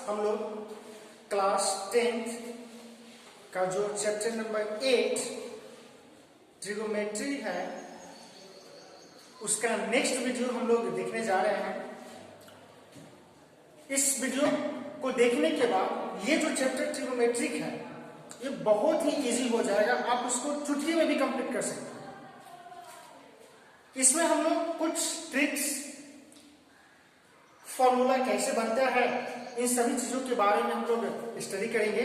हम लोग class 10th का जो चैप्टर नंबर 8 ट्रिगोमेट्री है उसका नेक्स्ट वीडियो हम लोग देखने जा रहे हैं। इस वीडियो को देखने के बाद ये जो चैप्टर ट्रिगोमेट्रिक है ये बहुत ही इजी हो जाएगा, आप उसको चुटकी में भी कंप्लीट कर सकते हैं। इसमें हम लोग कुछ ट्रिक्स, फॉर्मूला कैसे बनता है, इन सभी चीजों के बारे में हम लोग स्टडी करेंगे।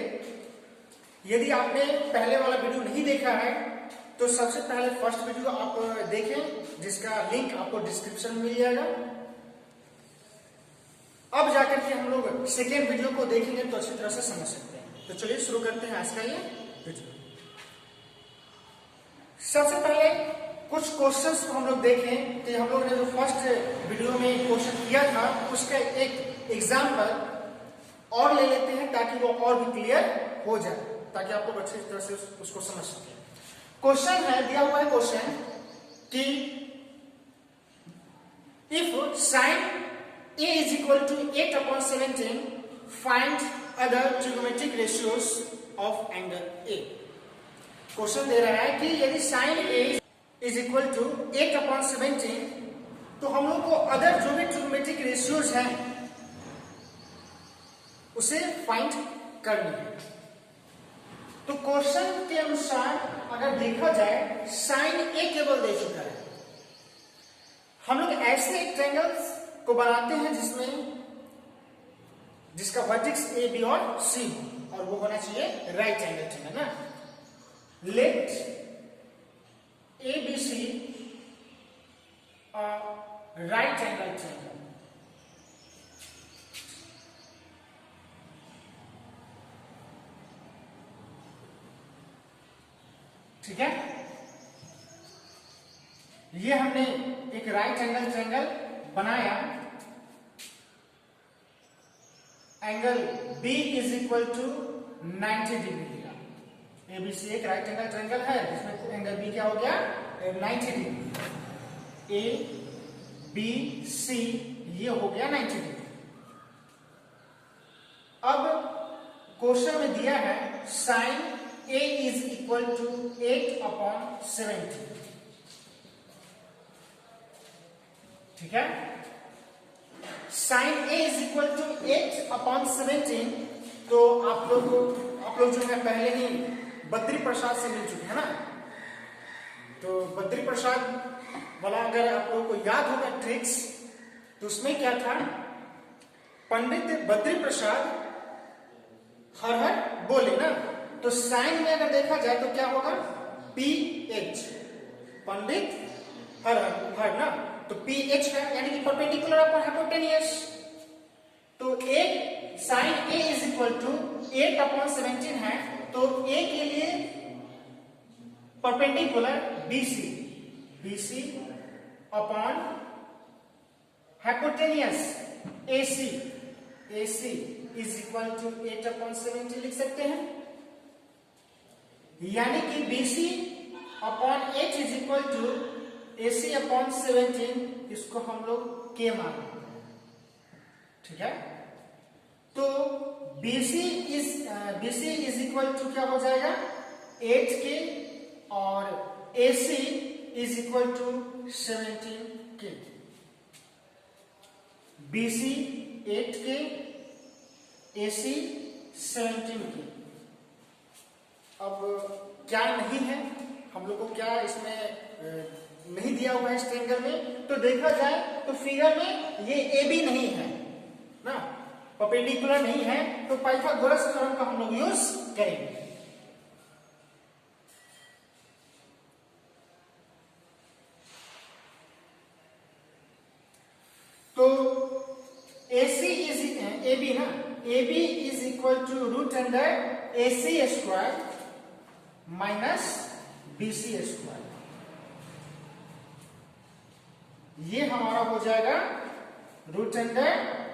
यदि आपने पहले वाला वीडियो नहीं देखा है तो सबसे पहले फर्स्ट वीडियो आप देखें, जिसका लिंक आपको डिस्क्रिप्शन में मिल जाएगा। अब जाकर के हम लोग सेकेंड वीडियो को देखेंगे तो अच्छी तरह से समझ सकते हैं। तो चलिए शुरू करते हैं आज का ये वीडियो। सबसे पहले कुछ क्वेश्चंस को हम लोग देखें कि हम लोग ने जो फर्स्ट वीडियो में क्वेश्चन किया था उसका एक एग्जाम्पल और ले लेते हैं ताकि वो और भी क्लियर हो जाए, ताकि आप लोग अच्छी तरह से उसको समझ सकें। क्वेश्चन है, दिया हुआ है क्वेश्चन कि if sine A is equal to 8/17, find other trigonometric ratios of angle A। Question दे रहा है कि यदि sin A is equal to 8/17 तो हम लोग को अदर जो भी ट्रिगोमेट्रिक रेशियोज हैं उसे फाइंड करनी है। तो क्वेश्चन के अनुसार अगर देखा जाए sin A केवल दे चुका है। हम लोग ऐसे ट्रायंगल्स को बनाते हैं जिसका वर्टेक्स ए बी और सी हो, और वो होना चाहिए राइट एंगल ट्रायंगल ना। Let A B C right angle triangle. ठीक है, ये हमने एक राइट एंगल ट्रायंगल बनाया। Angle B is equal to 90 degree लिया। ABC एक राइट एंगल ट्रायंगल है जिसमें एंगल B क्या हो गया 90 डिग्री। A B C ये हो गया 90 डिग्री। अब क्वेश्चन में दिया है sine A is equal to 8/17। ठीक है, sine A is equal to 8/17। तो आप लोग जो है पहले ही बद्री प्रसाद से मिल चुके हैं ना। तो बद्री प्रसाद वाला अगर आप लोगों को याद होगा ट्रिक्स, तो उसमें क्या था, पंडित बद्री प्रसाद हर हर बोले ना। तो साइन में अगर देखा जाए तो क्या होगा PH, पंडित हर हर ना। तो PH है यानी कि परपेंडिकुलर अपॉन हाइपोटेनियस। तो एक sine A is equal to 8/17 है, तो A के लिए perpendicular BC upon hypotenuse AC is equal to 8/17 लिख सकते हैं। यानी कि BC upon H is equal to AC/17, इसको हम लोग K मान लेते हैं। ठीक है, तो BC इज इक्वल टू क्या हो जाएगा 8K और AC is equal to 17K। BC 8K, AC 17K। अब क्या नहीं है, हम लोग को क्या इसमें नहीं दिया हुआ है इस ट्रायंगल में, तो देखा जाए तो फिगर में ये AB नहीं है ना, परपेंडिकुलर नहीं है, तो पाइथागोरस थ्योरम का हम लोग यूज करेंगे। तो AB ना, AB is equal to root under AC square minus BC square. ये हमारा हो जाएगा रूट अंडर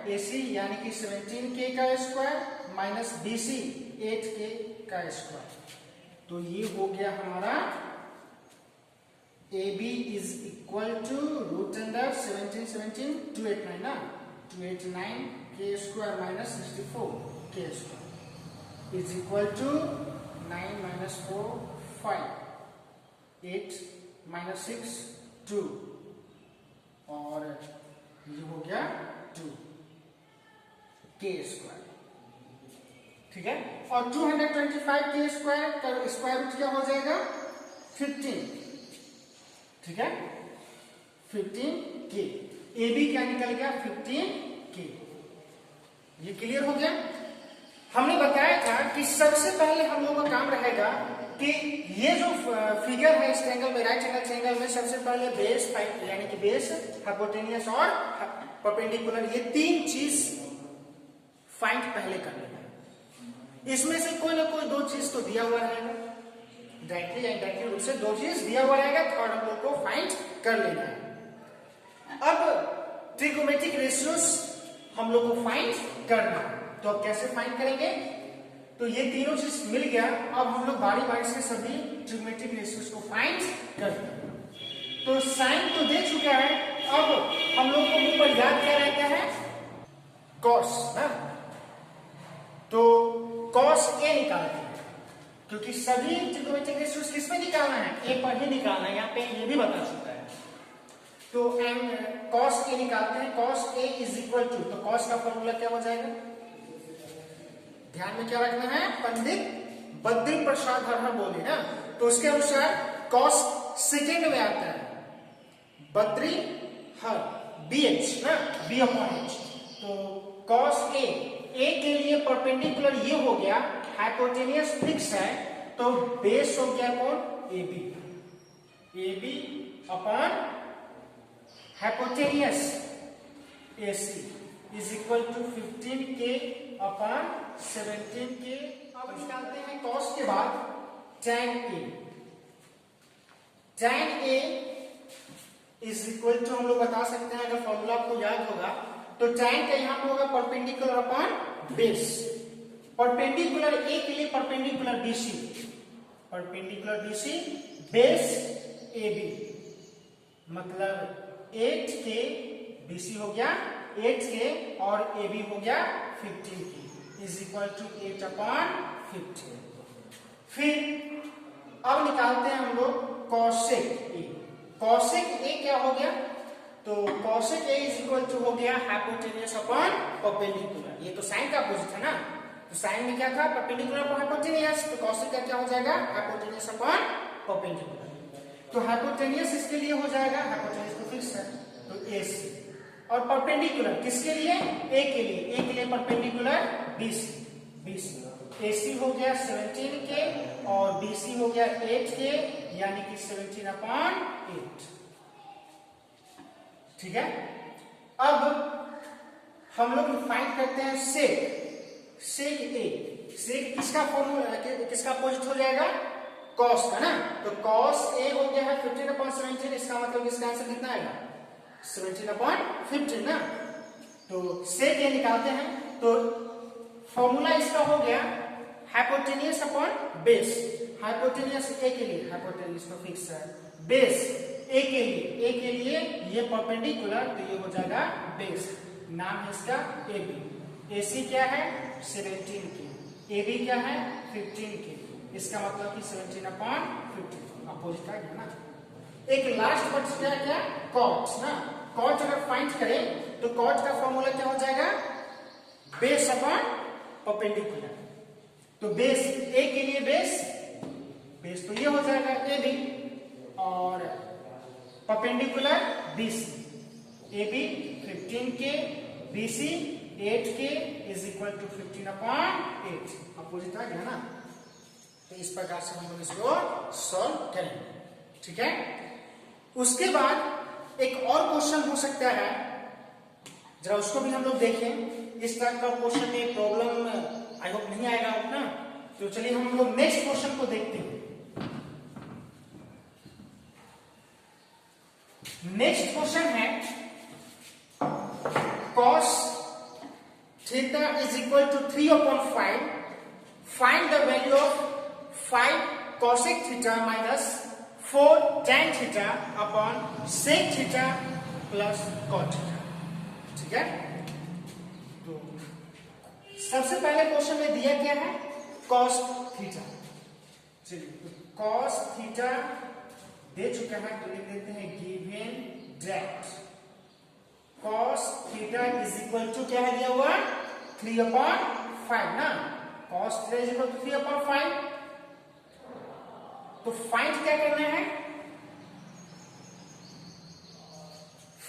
AC यानी कि 17K का स्क्वायर माइनस BC 8K का स्क्वायर। तो ये हो गया हमारा AB is equal to root under 17 289 ना, 289 के स्क्वायर माइनस 64 के square is equal to 9 minus 4 5 8 minus 6 2 और ये हो गया 2 के स्क्वायर। ठीक है, और 225 के स्क्वायर का स्क्वायर रूट क्या हो जाएगा 15। ठीक है, 15 के। ए बी क्या निकल गया 15 के। ये क्लियर हो गया। हमने बताया था कि सबसे पहले हम लोगों का काम रहेगा कि ये जो फिगर है इस ट्रायंगल में, राइट एंगल ट्रायंगल में, सबसे पहले बेस यानी कि बेस, हाइपोटेनियस और परपेंडिकुलर, ये तीन चीज फाइंड पहले कर लेना है। इसमें से कोई ना कोई दो चीज तो दिया हुआ रहेगा, डायरेक्टली या इनडायरेक्टली रूप से दो चीज दिया हुआ रहेगा, तो हम लोग को फाइंड कर लेना है। अब ट्रिगोमेट्रिक रेशियोज हम लोग को फाइंड करना है, तो अब कैसे फाइंड करेंगे? तो ये तीनों चीज मिल गया, अब हम लोग बारी बारी से सभी ट्रिगोमेट्रिक रेशियोज को फाइंड करते हैं। तो साइन तो दे चुका है, अब हम लोग को मुंह पर याद क्या रहता है कॉस ना, तो कॉस ए निकालते हैं, क्योंकि सभी ट्रिगोमेट्रिक रेशियोज किस में निकालना है, ए पर ही निकालना है, यहाँ पे ये भी बता चुका है। तो कॉस ए निकालते हैं, cos A is equal to, तो कॉस का फॉर्मूला क्या हो जाएगा, ध्यान में क्या रखना है, पंडित बद्री प्रसाद हर बोले ना, तो उसके अनुसार कॉस सेकेंड में आता है बद्री हर बी एच ना, बी अपॉन एच। तो कॉस ए के लिए परपेंडिकुलर ये हो गया, हाइपोटेनियस फिक्स है, तो बेस हो गया कौन, A B upon hypotenuse A C is equal to 15 के अपॉन 17 के। अब निकालते हैं कॉस के बाद tan A, tan A is equal to, हम लोग बता सकते हैं अगर फॉर्मूला आपको याद होगा, तो tan का यहाँ पे होगा perpendicular upon base, perpendicular A के लिए perpendicular BC, perpendicular BC base A B, मतलब 8 के बीसी हो गया 8 के और ए बी हो गया 15 के, इज इक्वल टू 8 अपॉन 15। फिर अब निकालते हैं हम लोग कॉसेक ए, कॉसेक ए क्या हो गया, तो cosec A is equal to हो गया हाइपोटेनियस अपॉन परपेंडिकुलर, ये तो साइन का अपोजिट है ना, तो साइन में क्या था परपेंडिकुलर अपॉन हाइपोटेनियस, तो कॉसेक का क्या हो जाएगा हाइपोटेनियस अपॉन परपेंडिकुलर। तो हाइपोटेनियस इसके लिए हो जाएगा, हाइपोटेनियस तो फिक्स है, तो ए सी, और परपेंडिकुलर किसके लिए, ए के लिए परपेंडिकुलर बीसी, AC हो गया 17 के और BC हो गया 8 के, यानी कि 17 अपॉन 8। ठीक है, अब हम लोग फाइंड करते हैं सेक ए, सेक किसका फॉर्मूला, किसका अपोजिट हो जाएगा, कॉस का ना, तो कॉस ए हो गया है 15 अपॉन 17, इसका मतलब इसका आंसर कितना आएगा 17 अपॉन 15 ना, तो सेक ए निकालते हैं, तो फॉर्मूला इसका हो गया हाइपोटेनियस अपॉन बेस, हाइपोटेनियस ए के लिए, हाइपोटेनियस तो फिक्स है, बेस ए के लिए ये परपेंडिकुलर, तो ये हो जाएगा बेस, नाम है इसका ए बी, ए सी क्या है 17 के, ए बी क्या है 15 के, इसका मतलब कि 17 अपॉन 15 अपोजिट आ गया ना। एक लास्ट बचा क्या कॉट ना, कॉट अगर फाइंड करें तो कॉट का फॉर्मूला क्या हो जाएगा बेस अपॉन परपेंडिकुलर, तो बेस ए के लिए बेस तो ये हो जाएगा ए बी, और परपेंडिकुलर बीसी, ए बी 15 के बीसी 8 के is equal to 15 upon 8 opposite आ गया ना। तो इस प्रकार से हम लोग इसको सॉल्व करेंगे। ठीक है, उसके बाद एक और क्वेश्चन हो सकता है, जरा उसको भी हम लोग देखें। इस तरह का क्वेश्चन में प्रॉब्लम आई होप नहीं आएगा अपना, तो चलिए हम लोग नेक्स्ट क्वेश्चन को देखते हैं। नेक्स्ट क्वेश्चन है cos theta is equal to 3/5, find the value of 5 cosec theta minus 4 tan theta upon sec theta plus cot theta. ठीक है, तो सबसे पहले क्वेश्चन में दिया क्या है, cos थीटा। चलिए cos थीटा दे चुका है तो लिख देते हैं given that cos theta is equal to क्या है दिया हुआ 3/5 ना। cos theta is equal to 3/5। तो फाइंड क्या करना है,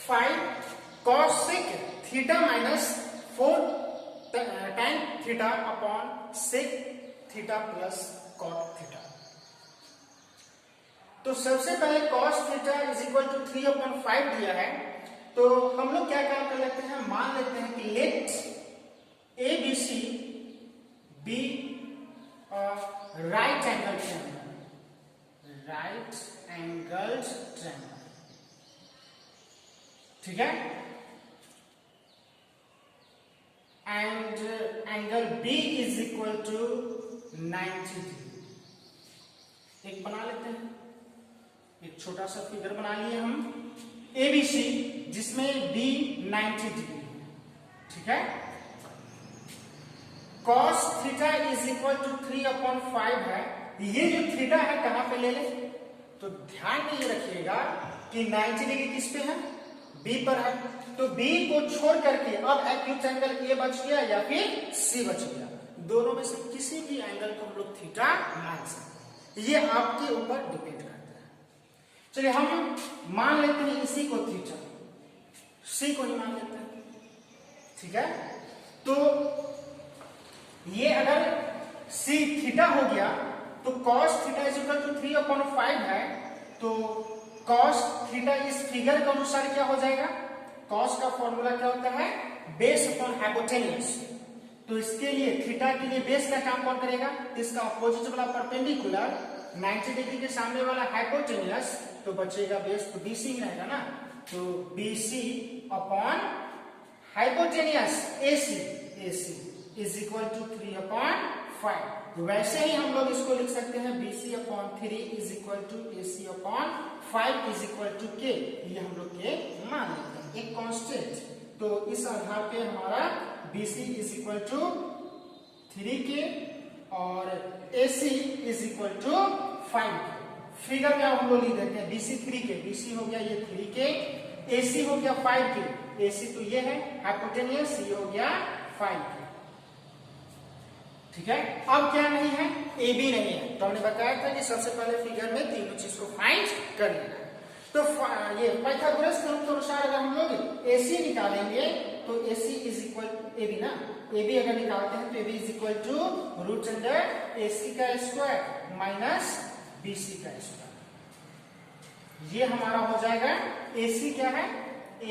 find cos theta minus 4 tan theta upon sec theta plus cot theta. तो सबसे पहले cos theta is equal to 3/5 दिया है, तो हम लोग क्या काम कर लेते हैं, मान लेते हैं कि let ABC be right angle triangle, right angled triangle, ठीक है। And angle B is equal to 90 degree. एक बना लेते हैं, एक छोटा सा फिगर बना लिए हम ABC जिसमें B 90 डिग्री, ठीक है। cos theta is equal to 3/5 है। ये जो थीटा है कहां पे ले ले, तो ध्यान में ये रखिएगा कि 90 डिग्री किस पे है, B पर है। तो B को छोड़ करके अब एक्यूट एंगल A बच गया या फिर C बच गया, दोनों में से किसी भी एंगल को हम लोग थीटा मान सकते हैं, ये आपके ऊपर डिपेंड करता है। चलिए हम मान लेते हैं इसी को थीटा, C को ही मान लेते हैं, ठीक है। तो ये अगर C थीटा हो गया तो cos theta is equal to 3/5 है, तो cos थीटा इस फिगर के अनुसार क्या हो जाएगा, cos का फॉर्मूला क्या होता है, बेस अपॉन हाइपोटेन्यूज। तो इसके लिए थीटा के लिए बेस का काम कौन करेगा, इसका अपोजिट वाला परपेंडिकुलर 90 डिग्री के सामने वाला हाइपोटेन्यूज, तो बचेगा बेस, तो BC ही रहेगा ना। तो BC upon hypotenuse AC is equal to 3/5। वैसे ही हम लोग इसको लिख सकते हैं BC upon 3 is equal to AC upon 5 is equal to K। ये हम लोग के मान लेते हैं एक कांस्टेंट। तो इस आधार पे हमारा BC is equal to 3K और AC is equal to 5K। Figure में हम लोग लिख देते हैं BC 3K, BC हो गया ये 3K, AC हो गया 5K, AC तो ये है हाइपोटेन्यूज, ये हो गया 5K, ठीक है। अब क्या नहीं है, AB नहीं है, तो हमने बताया था कि सबसे पहले फिगर में तीनों चीज को फाइंड कर लेना है। तो ये पाइथागोरस नियम के अनुसार अगर हम लोग AC निकालेंगे तो AC इज इक्वल AB ना, AB अगर निकालते हैं तो AB is equal to root under AC का स्क्वायर माइनस BC का स्क्वायर। ये हमारा हो जाएगा AC क्या है,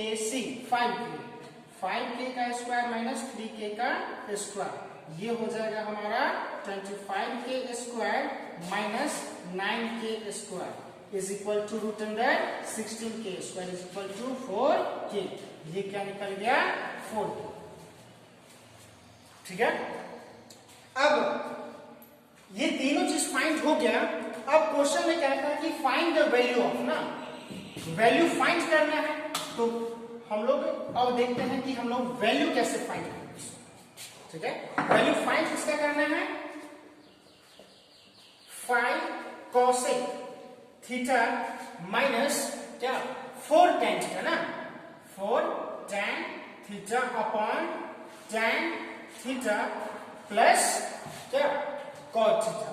AC 5K का स्क्वायर माइनस 3K का स्क्वायर, ये हो जाएगा हमारा 25K square minus 9K square is equal to root under 16K square is equal to 4K। ये क्या निकल गया, 4K, ठीक है। अब ये तीनों चीज फाइंड हो गया। अब क्वेश्चन में कहता है कि फाइंड द वैल्यू ऑफ ना, वैल्यू फाइंड करना है। तो हम लोग अब देखते हैं कि हम लोग वैल्यू कैसे फाइंड करेंगे, ठीक है। वैल्यू फाइंड किसका करना है, 5 cosec थीटा माइनस क्या 4 tan थीटा ना, 4 tan theta upon tan theta plus क्या cot थीटा,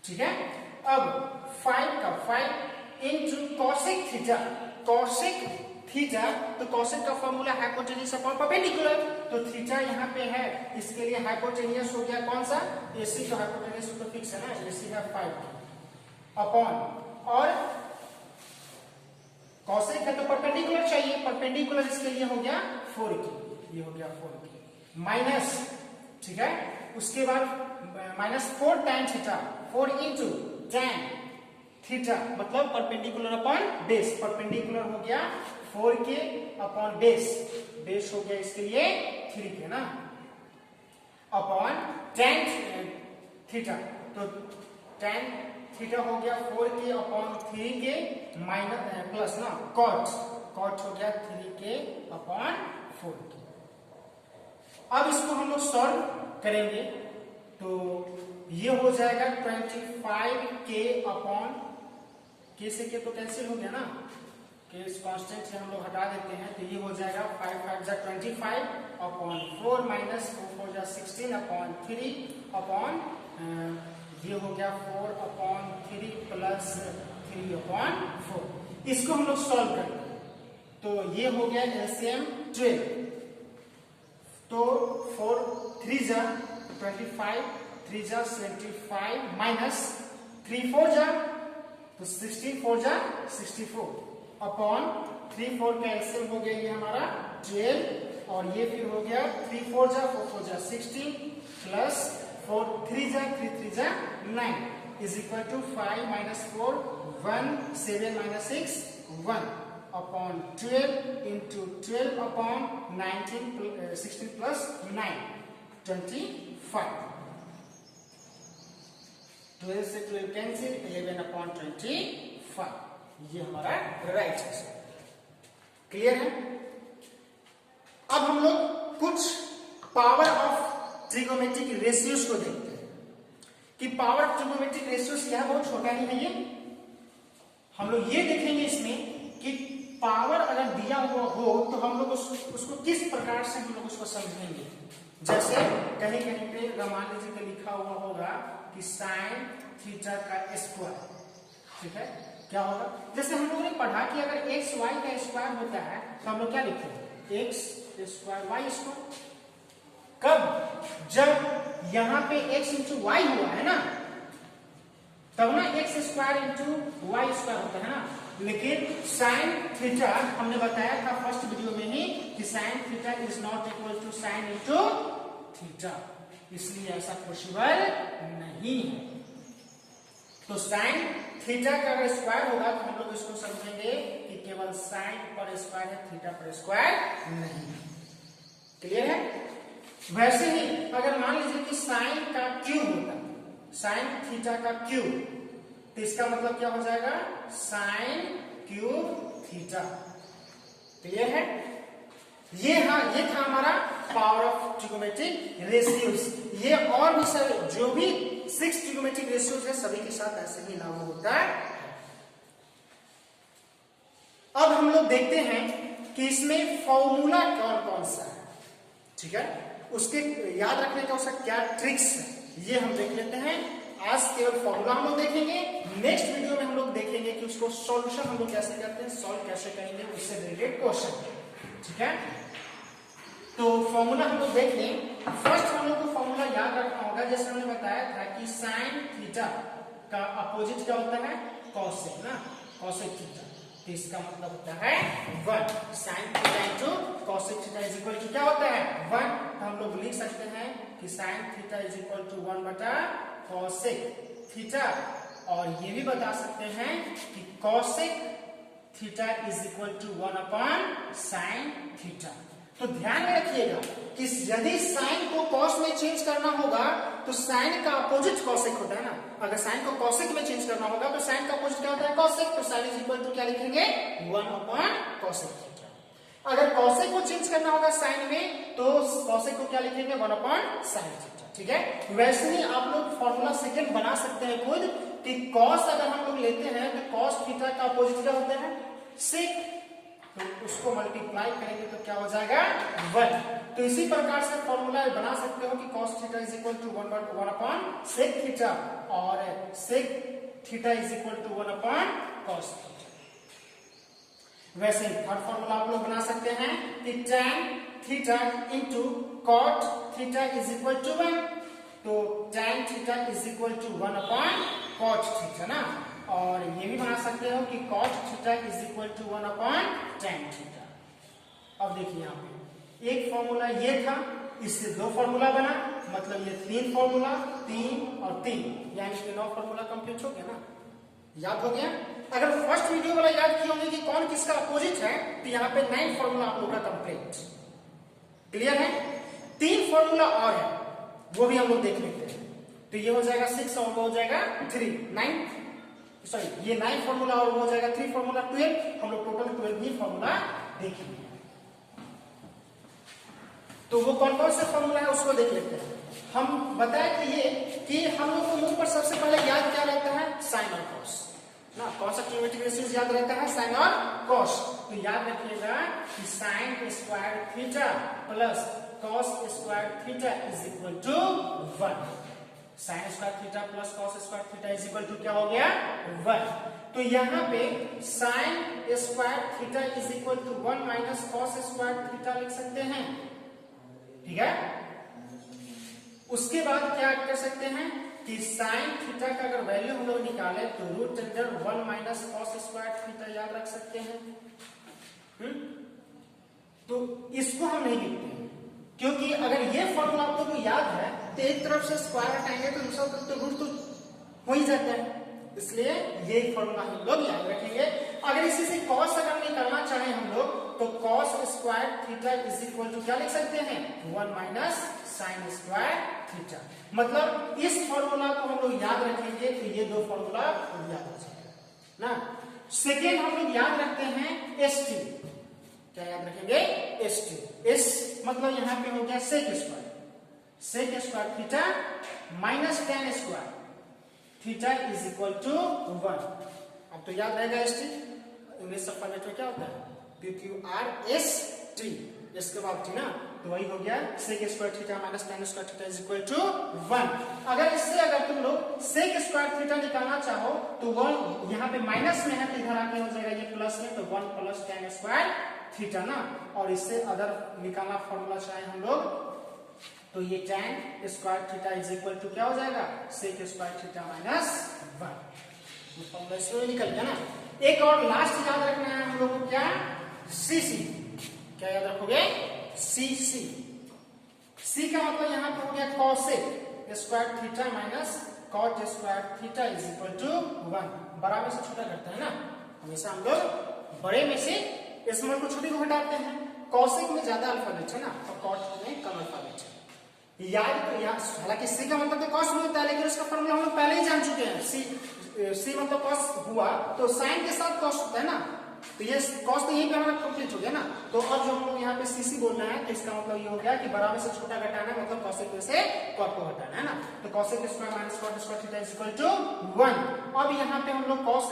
ठीक है। अब 5 का 5 into cosec theta, cosec theta, तो cosec का फॉर्मूला हाइपोटेन्यूज अपॉन परपेंडिकुलर, तो थीटा यहाँ पे है, इसके लिए हाइपोटेन्यूज हो गया कौन सा, AC का हाइपोटेन्यूज तो फिक्स है ना, AC है 5 अपॉन, और cosec है तो परपेंडिकुलर चाहिए, परपेंडिकुलर इसके लिए हो गया 4K, ये हो गया 4K माइनस, ठीक है। उसके बाद minus 4 tan theta, 4 into tan theta मतलब परपेंडिकुलर अपॉन बेस, परपेंडिकुलर हो गया 4K अपॉन बेस, बेस हो गया इसके लिए 3K ना, अपॉन tan थीटा, तो tan थीटा हो गया 4K upon 3K minus plus ना cot हो गया 3K अपॉन 4K। अब इसको हम लोग सॉल्व करेंगे तो ये हो जाएगा 25k अपॉन के से के तो कैंसिल हो गया ना, के इस कांस्टेंट से हम लोग हटा देते हैं तो ये हो जाएगा 5 5 जा 25 अपॉन 4 माइनस 4 4 जा 16 अपॉन 3 अपॉन ये हो गया 4 अपॉन 3 प्लस 3 अपॉन 4। इसको हम लोग सॉल्व करेंगे तो ये हो गया एलसीएम 12, तो 4 3 जा 25 3 जा 75 माइनस 3 4 जा तो 16 4 जा 64 अपॉन 3 4 का एलसीएम हो गया ये हमारा 12 और ये फिर हो गया 3 4 जा 4 4 जा 16 प्लस 4 3 जा 3 3 जा 9 is equal to 5 minus 4 1 7 minus 6 1 upon 12 into 12 upon 16 plus 9 25 12 से 12 कैंसिल 11 अपॉन 25 ये हमारा राइट आंसर। क्लियर है। अब हम लोग कुछ पावर ऑफ ट्रिगोमेट्रिक रेशियोज को देखते हैं कि पावर ऑफ ट्रिगोमेट्रिक रेशियोज क्या है, बहुत छोटा ही है ये। हम लोग ये देखेंगे इसमें कि पावर अगर दिया हुआ हो तो हम लोग उसको किस प्रकार से हम लोग उसको समझेंगे। जैसे कहीं कहीं पे मान लीजिए पे लिखा हुआ होगा कि साइन थीटा का स्क्वायर, ठीक है, क्या होगा, जैसे हम लोगों ने पढ़ा कि अगर एक्स वाई का स्क्वायर होता है तो हम लोग क्या लिखते हैं, एक्स स्क्वायर वाई स्क्वायर। कब, जब यहां पे एक्स इंटू वाई हुआ है ना, तब ना X square into Y square होता है ना। लेकिन साइन थीटा हमने बताया था फर्स्ट वीडियो में ही कि sine theta is not equal to sine into theta, इसलिए ऐसा पॉसिबल नहीं है। तो साइन थीटा का अगर स्क्वायर होगा तो हम लोग इसको समझेंगे कि केवल साइन पर स्क्वायर है, थीटा पर स्क्वायर नहीं। क्लियर है। वैसे ही अगर मान लीजिए कि साइन का क्यूब होता, साइन थीटा का क्यूब, तो इसका मतलब क्या हो जाएगा, साइन क्यूब थीटा। क्लियर है। ये था हमारा पावर ऑफ ट्रिगोमेट्रिक रेशियोज। ये और भी सारे जो भी 6 ट्रिगोमेट्रिक रेशियोज है सभी के साथ ऐसे ही लागू होता है। अब हम लोग देखते हैं कि इसमें फॉर्मूला कौन कौन सा है, ठीक है, उसके याद रखने का उसका क्या ट्रिक्स है, ये हम देख लेते हैं। आज केवल फॉर्मूला हम लोग देखेंगे, नेक्स्ट वीडियो में हम लोग देखेंगे कि उसको सॉल्यूशन हम लोग कैसे करते हैं, सॉल्व कैसे करेंगे, उससे रिलेटेड क्वेश्चन, ठीक है। तो फॉर्मूला हम लोग देख लें। फर्स्ट हम लोग को फॉर्मूला याद रखना होगा, जैसे हमने बताया था कि साइन थीटा का अपोजिट क्या होता है, कॉसेक ना, कॉसेक थीटा। तो इसका मतलब होता है 1 sine theta into cosec theta is equal to क्या होता है 1। तो हम लोग लिख सकते हैं कि sine theta is equal to 1 बटा कॉसेक थीटा, और ये भी बता सकते हैं कि cosec theta is equal to 1 upon sine theta. तो ध्यान में रखिएगा कि यदि साइन को कॉस में चेंज करना होगा तो साइन का अपोजिट कॉसेक होता है ना। अगर साइन को कॉसेक में चेंज करना होगा तो साइन का अपोजिट क्या होता है, कॉसेक। तो साइन इज इक्वल टू क्या लिखेंगे, 1 अपॉन कॉसेक थीटा। अगर कॉसेक को चेंज करना होगा साइन में तो कॉसेक को क्या लिखेंगे, 1 अपॉन साइन थीटा, ठीक है। वैसे ही आप लोग फॉर्मूला सेकंड बना सकते हैं खुद कि कॉस अगर हम लोग लेते हैं तो कॉस थीटा का अपोजिट क्या होता है, सेक। तो उसको मल्टीप्लाई करेंगे तो क्या हो जाएगा 1। तो इसी प्रकार से फॉर्मूला बना सकते हो कि cos theta is equal to 1 upon sec theta और sec theta is equal to 1 upon cos theta. वैसे थर्ड फॉर्मूला आप लोग बना सकते हैं कि tan theta into cot theta is equal to 1। तो tan theta is equal to 1 upon cot theta ना। और ये भी बना सकते हो कि cot theta is equal to 1 upon tan theta. अब देखिए यहाँ पे एक फॉर्मूला ये था, इससे 2 फॉर्मूला बना, मतलब ये 3 फॉर्मूला, 3 और 3, यानी कि 9 फॉर्मूला कंप्लीट हो गया ना, याद हो गया। अगर फर्स्ट वीडियो वाला याद किए होंगे कि कौन किसका अपोजिट है तो यहाँ पे 9 फॉर्मूला आप लोग का कंप्लीट। क्लियर है। 3 फॉर्मूला और है, वो भी हम लोग देख लेते हैं। तो ये हो जाएगा 6 और वो हो जाएगा 3, 9, सॉरी ये 9 फॉर्मूला और वो हो जाएगा 3 फॉर्मूला 12। हम लोग टोटल 12 ही फॉर्मूला देखेंगे। तो तो वो कौन कौन से फॉर्मूला है उसको देख लेते हैं। हम बताए थे ये कि हम लोग को मुंह पर सबसे पहले याद क्या रहता है, साइन और कॉस ना। कौन सा ट्रिग्नोमेट्रिक रेशियोज याद रहता है, साइन और कॉस। तो याद रखिएगा कि sine square theta plus cos square theta is equal to 1। Sine square theta plus cos square theta is equal to क्या हो गया, 1। तो यहाँ पे sine square theta is equal to 1 minus cos square theta लिख सकते हैं, ठीक है। उसके बाद क्या कर सकते हैं कि साइन थीटा का अगर वैल्यू हम लोग निकाले तो root under 1 minus cos square theta याद रख सकते हैं। तो इसको हम नहीं लिखते हैं क्योंकि अगर ये फॉर्मूला आप लोगों को याद है तो एक तरफ से स्क्वायर हटाएंगे तो दूसरा तरफ तो रूट तो हो ही जाता है, इसलिए ये फॉर्मूला हम लोग याद रखेंगे। अगर इसी से कॉस अगर निकालना चाहें हम लोग तो cos square theta is equal to क्या लिख सकते हैं, 1 माइनस साइन स्क्वायर थीटा। मतलब इस फॉर्मूला को हम लोग याद रखेंगे तो ये दो फॉर्मूला याद हो जाएगा ना। सेकेंड हम लोग याद रखते हैं एस टी। क्या याद रखेंगे, एस टी। एस मतलब यहां पे हो गया sec square, sec square theta minus tan square theta is equal to 1। अब तो याद रहेगा एस टी। इंग्लिश सब्जेक्ट में क्या होता है, P Q R S T, इसके बाद टी ना, तो वही हो गया sec square theta minus tan square theta is equal to 1। अगर इससे अगर तुम लोग सेक स्क्वायर थीटा निकालना चाहो तो 1 यहाँ पे माइनस में है तो इधर आके हो जाएगा ये प्लस में, तो 1 प्लस टेन स्क्वायर थीटा ना। और इससे अदर निकालना फॉर्मूला चाहे हम लोग तो ये tan square theta is equal to क्या हो जाएगा, sec square theta minus 1। Formula इसमें निकल गया ना। एक और लास्ट याद रखना है हम लोग को, क्या, सी सी। क्या याद रखोगे, सी सी। सी का मतलब यहाँ पे हो गया cosec square theta minus cot square theta is equal to 1। बड़ा में से छोटा करते हैं ना, हमेशा हम लोग बड़े में से स्मॉल को छोटे को घटाते हैं। कॉसेक में ज्यादा अल्फाबेट है ना और कॉट में कम अल्फाबेट है। याद तो याद, हालांकि सी का मतलब तो कॉस में होता है लेकिन उसका फॉर्मूला हम लोग पहले ही जान चुके हैं। सी मतलब कॉस हुआ तो साइन के साथ कॉस होता है ना, तो ये कॉस तो यही पे हमारा कंप्लीट हो गया ना। तो अब जो हम लोग यहाँ पे सी बोल रहे हैं तो इसका मतलब ये हो गया कि बराबर से छोटा घटाना है, मतलब कॉसेक में से कॉट को घटाना है ना। तो cosec square minus cot square theta is equal to 1। अब यहाँ पे हम लोग कॉस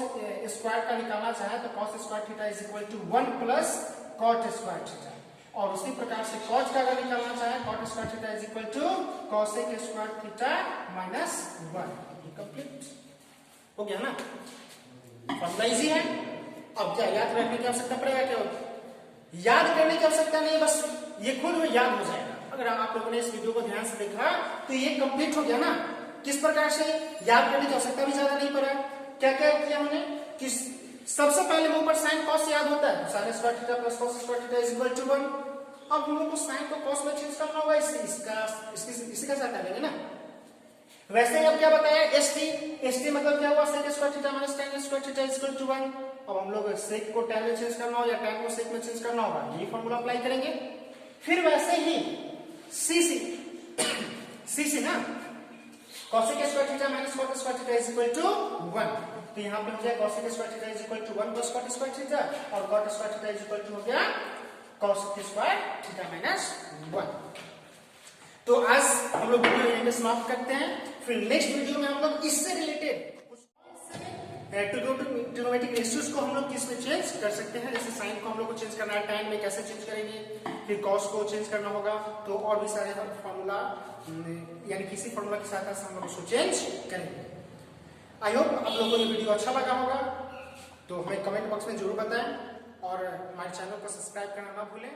स्क्वायर का निकालना चाहे तो cos square theta is equal to 1 plus cot square theta. और उसी प्रकार से कॉस का अगर निकालना चाहे cot square theta is equal to cosec square theta minus 1। Complete हो गया ना, फॉर्मूला इजी है। अब क्या याद रखने की आवश्यकता पड़ेगा, क्या याद करने की आवश्यकता नहीं, बस ये खुद में याद हो जाएगा। अगर आप लोगों ने इस वीडियो को ध्यान से देखा तो ये कंप्लीट हो गया ना। किस प्रकार से याद करने की आवश्यकता भी ज्यादा नहीं पड़ा। क्या क्या किया हमने कि सबसे पहले मुंह पर साइन कॉस याद होता है, sine square theta plus cos square theta is equal to 1। अब हम लोग को साइन को कॉस में चेंज करना होगा, इसी का साथ डालेंगे ना। वैसे ही अब क्या बताया, एस टी मतलब क्या हुआ, sec square theta minus tan square theta is equal to 1। अब हम लोग सेक को टेन में चेंज करना हो या टेन को सेक में चेंज करना होगा, यही फॉर्मूला अप्लाई करेंगे। फिर वैसे ही सी ना, cosec square theta minus cot square theta is equal to 1। तो यहाँ पे हो गया cosec square theta is equal to 1 plus cot square theta, और cot square theta is equal to हो गया कॉसेक स्क्वायर थीटा माइनस 1। तो आज हम लोग वीडियो यहीं पे समाप्त करते हैं। फिर नेक्स्ट वीडियो में हम लोग इससे रिलेटेड ट्रिग्नोमेट्रिक रेशियोज को हम लोग किस में चेंज कर सकते हैं। जैसे साइन को हम लोग को चेंज करना है, tan में कैसे चेंज करेंगे, फिर कॉस को चेंज करना होगा, तो और भी सारे फॉर्मूला यानी किसी फॉर्मूला की सहायता से हम लोग उसको चेंज करेंगे। आई होप आप लोगों को ये वीडियो अच्छा लगा होगा, तो हमें कमेंट बॉक्स में जरूर बताएं और हमारे चैनल को सब्सक्राइब करना ना भूलें।